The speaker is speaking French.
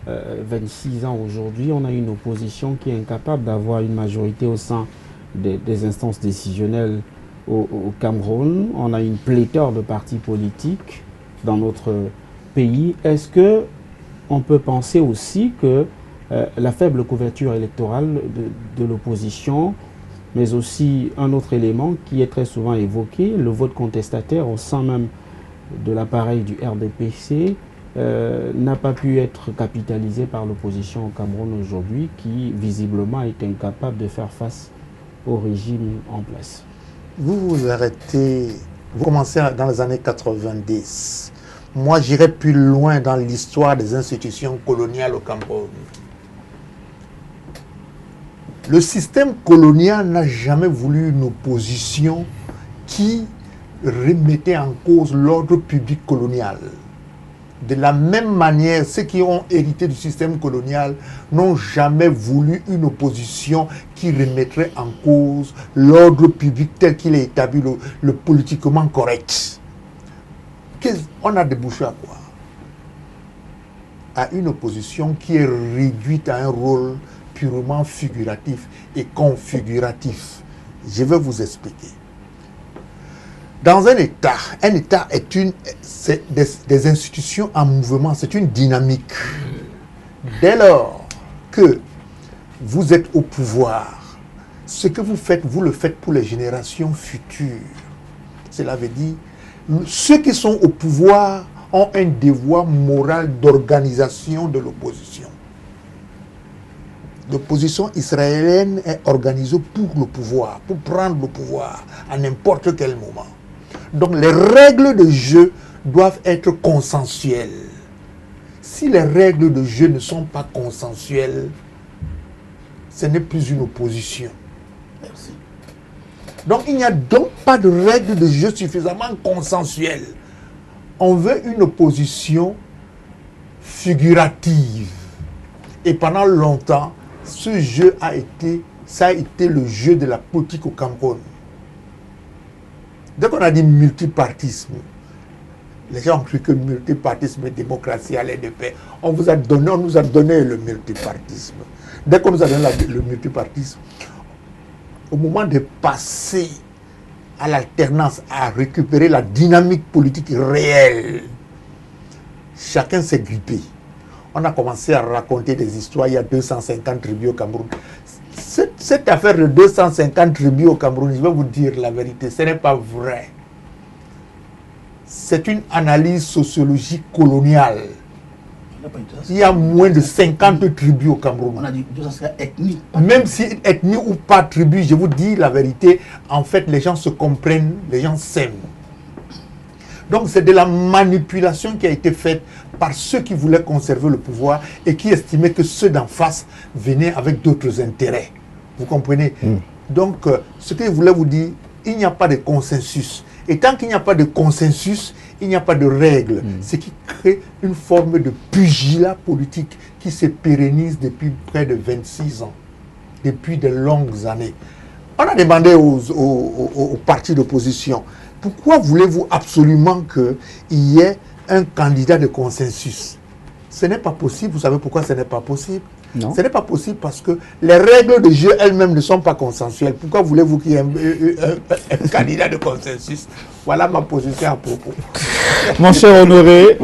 26 ans aujourd'hui, on a une opposition qui est incapable d'avoir une majorité au sein des instances décisionnelles au Cameroun. On a une pléthore de partis politiques dans notre pays. Est-ce que on peut penser aussi que la faible couverture électorale de l'opposition, mais aussi un autre élément qui est très souvent évoqué, le vote contestataire au sein même de l'appareil du RDPC, n'a pas pu être capitalisé par l'opposition au Cameroun aujourd'hui, qui visiblement est incapable de faire face au régime en place? Vous arrêtez, vous commencez dans les années 90. Moi, j'irai plus loin dans l'histoire des institutions coloniales au Cameroun. Le système colonial n'a jamais voulu une opposition qui remettait en cause l'ordre public colonial. De la même manière, ceux qui ont hérité du système colonial n'ont jamais voulu une opposition qui remettrait en cause l'ordre public tel qu'il est établi, le politiquement correct. On a débouché à quoi? À une opposition qui est réduite à un rôle purement figuratif et configuratif. Je vais vous expliquer. Dans un État c'est des institutions en mouvement, c'est une dynamique. Dès lors que vous êtes au pouvoir, ce que vous faites, vous le faites pour les générations futures. Cela veut dire, ceux qui sont au pouvoir ont un devoir moral d'organisation de l'opposition. L'opposition israélienne est organisée pour le pouvoir, pour prendre le pouvoir à n'importe quel moment. Donc les règles de jeu doivent être consensuelles. Si les règles de jeu ne sont pas consensuelles, ce n'est plus une opposition. Merci. Donc il n'y a donc pas de règles de jeu suffisamment consensuelles. On veut une opposition figurative. Et pendant longtemps, ce jeu ça a été le jeu de la politique au Cameroun. Dès qu'on a dit multipartisme, les gens ont cru que multipartisme et démocratie allaient de pair. On nous a donné le multipartisme. Dès qu'on nous a donné le multipartisme, au moment de passer à l'alternance, à récupérer la dynamique politique réelle, chacun s'est grippé. On a commencé à raconter des histoires. Il y a 250 tribus au Cameroun. Cette affaire de 250 tribus au Cameroun, je vais vous dire la vérité, ce n'est pas vrai. C'est une analyse sociologique coloniale. Il y a moins de 50 tribus au Cameroun. On a dit ethnie. Même si ethnie ou pas tribu, je vous dis la vérité, en fait, les gens se comprennent, les gens s'aiment. Donc c'est de la manipulation qui a été faite par ceux qui voulaient conserver le pouvoir et qui estimaient que ceux d'en face venaient avec d'autres intérêts. Vous comprenez? Donc, ce que je voulais vous dire, il n'y a pas de consensus. Et tant qu'il n'y a pas de consensus, il n'y a pas de règles. Ce qui crée une forme de pugilat politique qui se pérennise depuis près de 26 ans, depuis de longues années. On a demandé aux partis d'opposition, pourquoi voulez-vous absolument qu'il y ait un candidat de consensus? Ce n'est pas possible. Vous savez pourquoi ce n'est pas possible? Non. Ce n'est pas possible parce que les règles de jeu elles-mêmes ne sont pas consensuelles. Pourquoi voulez-vous qu'il y ait un candidat de consensus? Voilà ma position à propos. Mon cher Honoré,